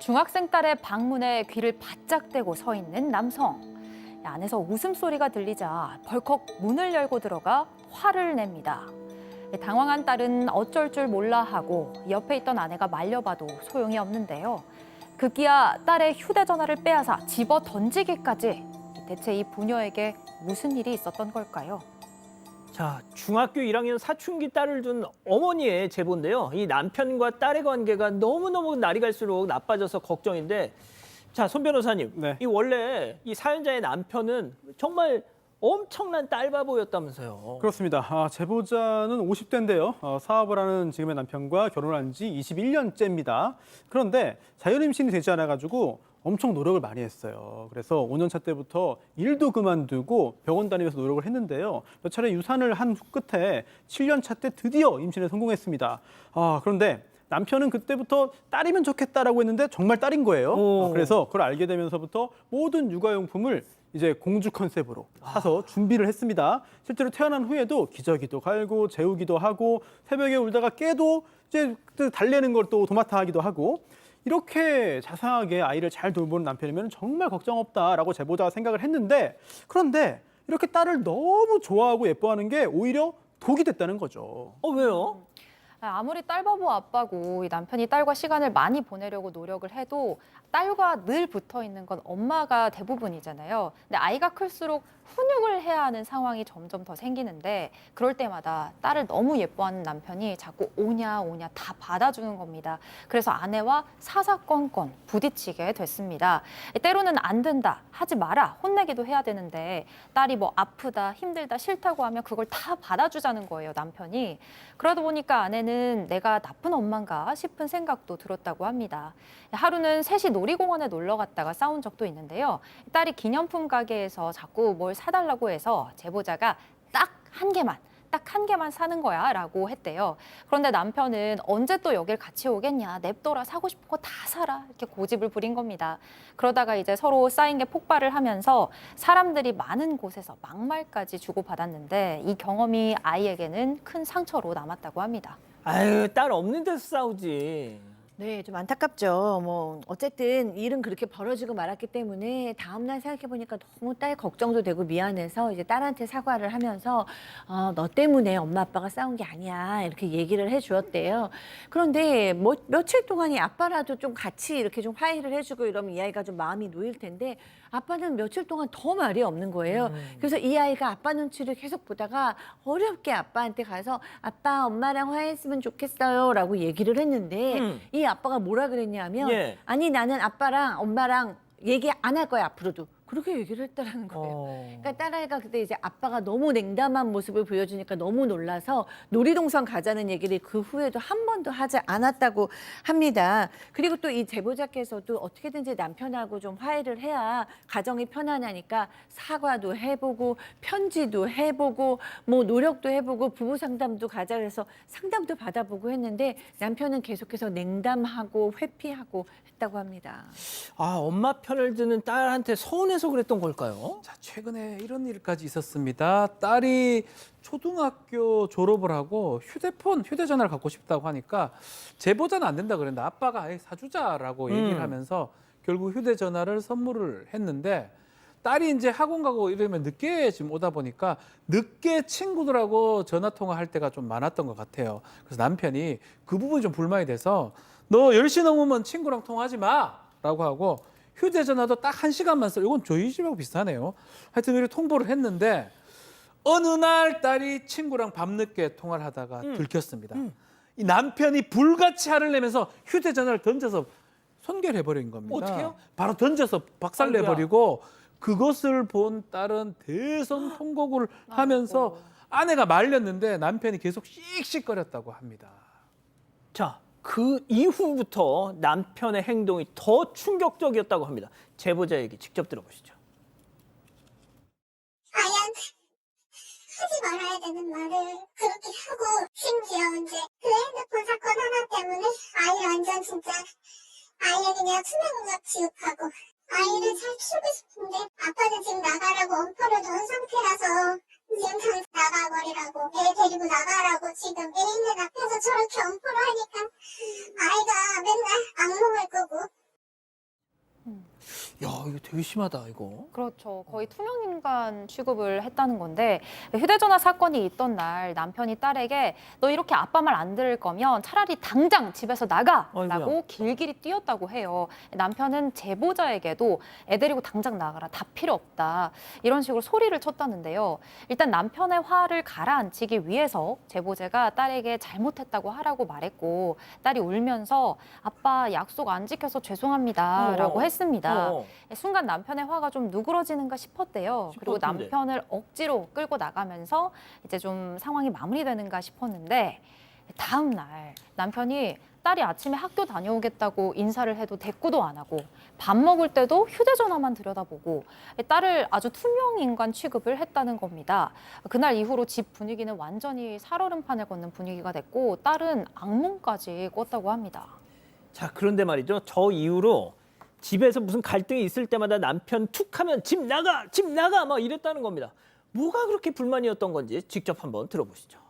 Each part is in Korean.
중학생 딸의 방문에 귀를 바짝 대고 서 있는 남성. 안에서 웃음소리가 들리자 벌컥 문을 열고 들어가 화를 냅니다. 당황한 딸은 어쩔 줄 몰라 하고 옆에 있던 아내가 말려봐도 소용이 없는데요. 급기야 딸의 휴대전화를 빼앗아 집어 던지기까지. 대체 이 부녀에게 무슨 일이 있었던 걸까요? 자, 중학교 1학년 사춘기 딸을 둔 어머니의 제보인데요. 이 남편과 딸의 관계가 너무너무 날이 갈수록 나빠져서 걱정인데, 자, 손 변호사님, 네. 이 원래 이 사연자의 남편은 정말 엄청난 딸바보였다면서요. 그렇습니다. 제보자는 50대인데요. 사업을 하는 지금의 남편과 결혼한 지 21년째입니다. 그런데 자연임신이 되지 않아가지고 엄청 노력을 많이 했어요. 그래서 5년차 때부터 일도 그만두고 병원 다니면서 노력을 했는데요. 몇 차례 유산을 한 끝에 7년차 때 드디어 임신에 성공했습니다. 그런데 남편은 그때부터 딸이면 좋겠다라고 했는데 정말 딸인 거예요. 그래서 그걸 알게 되면서부터 모든 육아용품을 이제 공주 컨셉으로 사서 준비를 했습니다. 실제로 태어난 후에도 기저귀도 갈고 재우기도 하고 새벽에 울다가 깨도 이제 달래는 걸 또 도맡아 하기도 하고 이렇게 자상하게 아이를 잘 돌보는 남편이면 정말 걱정 없다라고 제보자가 생각을 했는데 그런데 이렇게 딸을 너무 좋아하고 예뻐하는 게 오히려 독이 됐다는 거죠. 왜요? 아무리 딸바보 아빠고 이 남편이 딸과 시간을 많이 보내려고 노력을 해도 딸과 늘 붙어 있는 건 엄마가 대부분이잖아요. 근데 아이가 클수록 훈육을 해야 하는 상황이 점점 더 생기는데 그럴 때마다 딸을 너무 예뻐하는 남편이 자꾸 오냐 오냐 다 받아주는 겁니다. 그래서 아내와 사사건건 부딪히게 됐습니다. 때로는 안 된다, 하지 마라, 혼내기도 해야 되는데 딸이 뭐 아프다, 힘들다, 싫다고 하면 그걸 다 받아주자는 거예요, 남편이. 그러다 보니까 아내는 내가 나쁜 엄마인가 싶은 생각도 들었다고 합니다. 하루는 셋이 놀이공원에 놀러 갔다가 싸운 적도 있는데요. 딸이 기념품 가게에서 자꾸 뭘 사달라고 해서 제보자가 딱 한 개만 사는 거야 라고 했대요. 그런데 남편은 언제 또 여길 같이 오겠냐, 냅둬라, 사고 싶은 거 다 사라, 이렇게 고집을 부린 겁니다. 그러다가 이제 서로 쌓인 게 폭발을 하면서 사람들이 많은 곳에서 막말까지 주고받았는데 이 경험이 아이에게는 큰 상처로 남았다고 합니다. 아유, 딸 없는 데서 싸우지. 네, 좀 안타깝죠. 뭐 어쨌든 일은 그렇게 벌어지고 말았기 때문에 다음날 생각해보니까 너무 딸 걱정도 되고 미안해서 이제 딸한테 사과를 하면서 너 때문에 엄마 아빠가 싸운 게 아니야 이렇게 얘기를 해주었대요. 그런데 뭐 며칠 동안이 아빠라도 좀 같이 이렇게 좀 화해를 해주고 이러면 이 아이가 좀 마음이 놓일 텐데 아빠는 며칠 동안 더 말이 없는 거예요. 그래서 이 아이가 아빠 눈치를 계속 보다가 어렵게 아빠한테 가서 아빠 엄마랑 화해했으면 좋겠어요 라고 얘기를 했는데 이 아빠가 뭐라 그랬냐면 예. 아니 나는 아빠랑 엄마랑 얘기 안 할 거야 앞으로도. 그렇게 얘기를 했다는 거예요. 그러니까 딸아이가 그때 이제 아빠가 너무 냉담한 모습을 보여주니까 너무 놀라서 놀이동산 가자는 얘기를 그 후에도 한 번도 하지 않았다고 합니다. 그리고 또 이 제보자께서도 어떻게든지 남편하고 좀 화해를 해야 가정이 편안하니까 사과도 해보고 편지도 해보고 뭐 노력도 해보고 부부 상담도 가자 그래서 상담도 받아보고 했는데 남편은 계속해서 냉담하고 회피하고 했다고 합니다. 엄마 편을 드는 딸한테 서운해서 그랬던 걸까요? 자, 최근에 이런 일까지 있었습니다. 딸이 초등학교 졸업을 하고 휴대전화를 갖고 싶다고 하니까 제보자는 안 된다 그랬는데 아빠가 아예 사주자라고 얘기를 하면서 결국 휴대전화를 선물을 했는데 딸이 이제 학원 가고 이러면 늦게 지금 오다 보니까 늦게 친구들하고 전화 통화할 때가 좀 많았던 것 같아요. 그래서 남편이 그 부분이 좀 불만이 돼서 너 10시 넘으면 친구랑 통화하지 마라고 하고 휴대전화도 딱 1시간만 써. 이건 저희 집하고 비슷하네요. 하여튼 이렇게 통보를 했는데 어느 날 딸이 친구랑 밤늦게 통화를 하다가 들켰습니다. 이 남편이 불같이 화를 내면서 휴대전화를 던져서 손괴해버린 겁니다. 어떡해요? 바로 던져서 박살내버리고 그것을 본 딸은 대성통곡을 하면서 아내가 말렸는데 남편이 계속 씩씩거렸다고 합니다. 자, 그 이후부터 남편의 행동이 더 충격적이었다고 합니다. 제보자 얘기 직접 들어보시죠. 아이한테 하지 말아야 되는 말을 그렇게 하고 심지어 이제 그 핸드폰 사건 하나 때문에 아이 완전 진짜 아이를 그냥 투명인격 취급하고 아이를 잘 키우고 싶은데 아빠는 지금 나가라고 엄포를 놓은 상태라서 지금 당장 나가버리라고 애 데리고 나가라고 지금 애 있는 앞에서 저렇게 엄포를 하니까 아이가 맨날 악몽을 꾸고 야, 이거 되게 심하다, 이거. 그렇죠. 거의 투명인간 취급을 했다는 건데 휴대전화 사건이 있던 날 남편이 딸에게 너 이렇게 아빠 말 안 들을 거면 차라리 당장 집에서 나가라고 아이고야. 길길이 뛰었다고 해요. 남편은 제보자에게도 애 데리고 당장 나가라. 다 필요 없다. 이런 식으로 소리를 쳤다는데요. 일단 남편의 화를 가라앉히기 위해서 제보자가 딸에게 잘못했다고 하라고 말했고 딸이 울면서 아빠 약속 안 지켜서 죄송합니다라고 했습니다. 순간 남편의 화가 좀 누그러지는가 싶었대요. 그리고 싶었는데. 남편을 억지로 끌고 나가면서 이제 좀 상황이 마무리되는가 싶었는데 다음 날 남편이 딸이 아침에 학교 다녀오겠다고 인사를 해도 대꾸도 안 하고 밥 먹을 때도 휴대전화만 들여다보고 딸을 아주 투명인간 취급을 했다는 겁니다. 그날 이후로 집 분위기는 완전히 살얼음판을 걷는 분위기가 됐고 딸은 악몽까지 꿨다고 합니다. 자, 그런데 말이죠. 저 이후로 집에서 무슨 갈등이 있을 때마다 남편 툭 하면 집 나가, 집 나가 막 이랬다는 겁니다. 뭐가 그렇게 불만이었던 건지 직접 한번 들어보시죠.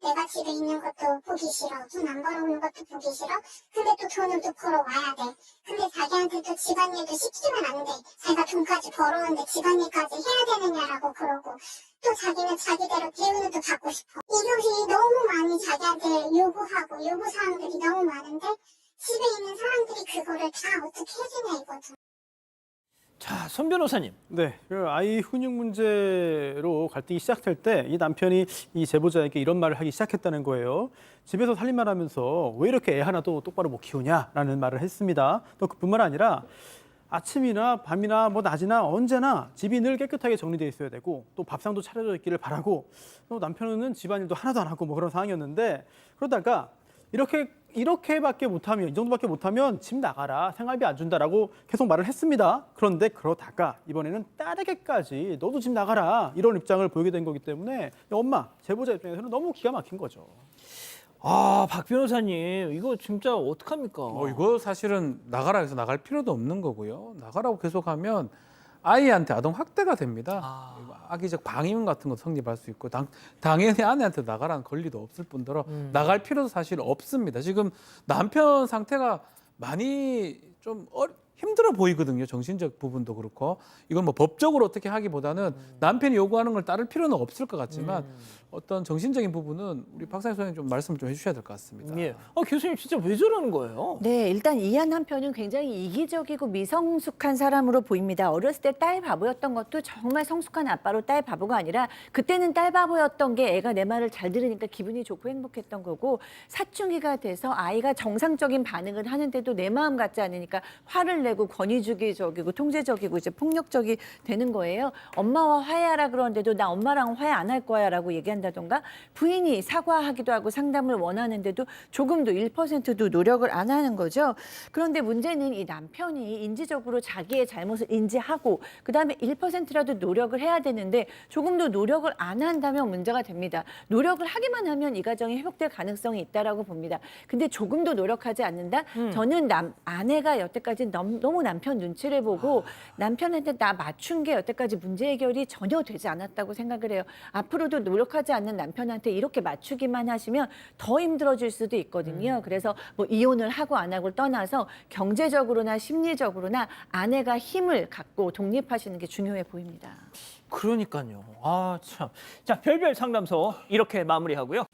내가 집에 있는 것도 보기 싫어. 돈 안 벌어오는 것도 보기 싫어. 근데 또 돈을 또 벌어와야 돼. 근데 자기한테 또 집안일도 시키면 안 돼. 자기가 돈까지 벌어오는데 집안일까지 해야 되느냐라고 그러고 또 자기는 자기대로 기운을 또 받고 싶어. 이것이 너무 많이 자기한테 요구하고 요구사항들이 너무 많은데 집에 있는 사람들이 그거를 다 어떻게 해주냐 이거죠. 자, 손 변호사님. 네, 그 아이 훈육 문제로 갈등이 시작될 때 이 남편이 이 제보자에게 이런 말을 하기 시작했다는 거예요. 집에서 살림만 하면서 왜 이렇게 애 하나도 똑바로 못 키우냐라는 말을 했습니다. 또 그뿐만 아니라 아침이나 밤이나 뭐 낮이나 언제나 집이 늘 깨끗하게 정리되어 있어야 되고 또 밥상도 차려져 있기를 바라고 또 남편은 집안일도 하나도 안 하고 뭐 그런 상황이었는데 그러다가 이렇게밖에 못하면 이 정도밖에 못하면 집 나가라 생활비 안 준다라고 계속 말을 했습니다. 그런데 그러다가 이번에는 딸에게까지 너도 집 나가라 이런 입장을 보이게 된 거기 때문에 엄마 제보자 입장에서는 너무 기가 막힌 거죠. 아, 박 변호사님, 이거 진짜 어떡합니까? 이거 사실은 나가라 해서 나갈 필요도 없는 거고요. 나가라고 계속하면 아이한테 아동 학대가 됩니다. 악의적 방임 같은 거 성립할 수 있고 당연히 아내한테 나가라는 권리도 없을 뿐더러 나갈 필요도 사실 없습니다. 지금 남편 상태가 많이 좀 힘들어 보이거든요. 정신적 부분도 그렇고 이건 뭐 법적으로 어떻게 하기보다는 남편이 요구하는 걸 따를 필요는 없을 것 같지만 어떤 정신적인 부분은 우리 박사님 선생님 좀 말씀을 좀 해주셔야 될 것 같습니다. 예. 교수님 진짜 왜 저러는 거예요? 네, 일단 이한 남편은 굉장히 이기적이고 미성숙한 사람으로 보입니다. 어렸을 때 딸 바보였던 것도 정말 성숙한 아빠로 딸 바보가 아니라 그때는 딸 바보였던 게 애가 내 말을 잘 들으니까 기분이 좋고 행복했던 거고 사춘기가 돼서 아이가 정상적인 반응을 하는데도 내 마음 같지 않으니까 화를 내고 권위주기적이고 통제적이고 이제 폭력적이 되는 거예요. 엄마와 화해하라 그러는데도 나 엄마랑 화해 안 할 거야라고 얘기한다던가 부인이 사과하기도 하고 상담을 원하는데도 조금도 1%도 노력을 안 하는 거죠. 그런데 문제는 이 남편이 인지적으로 자기의 잘못을 인지하고 그다음에 1%라도 노력을 해야 되는데 조금도 노력을 안 한다면 문제가 됩니다. 노력을 하기만 하면 이 가정이 회복될 가능성이 있다라고 봅니다. 근데 조금도 노력하지 않는다? 저는 아내가 여태까지 너무 남편 눈치를 보고 남편한테 나 맞춘 게 여태까지 문제 해결이 전혀 되지 않았다고 생각을 해요. 앞으로도 노력하지 않는 남편한테 이렇게 맞추기만 하시면 더 힘들어질 수도 있거든요. 그래서 뭐 이혼을 하고 안 하고를 떠나서 경제적으로나 심리적으로나 아내가 힘을 갖고 독립하시는 게 중요해 보입니다. 그러니까요. 아, 참. 자, 별별 상담소 이렇게 마무리하고요.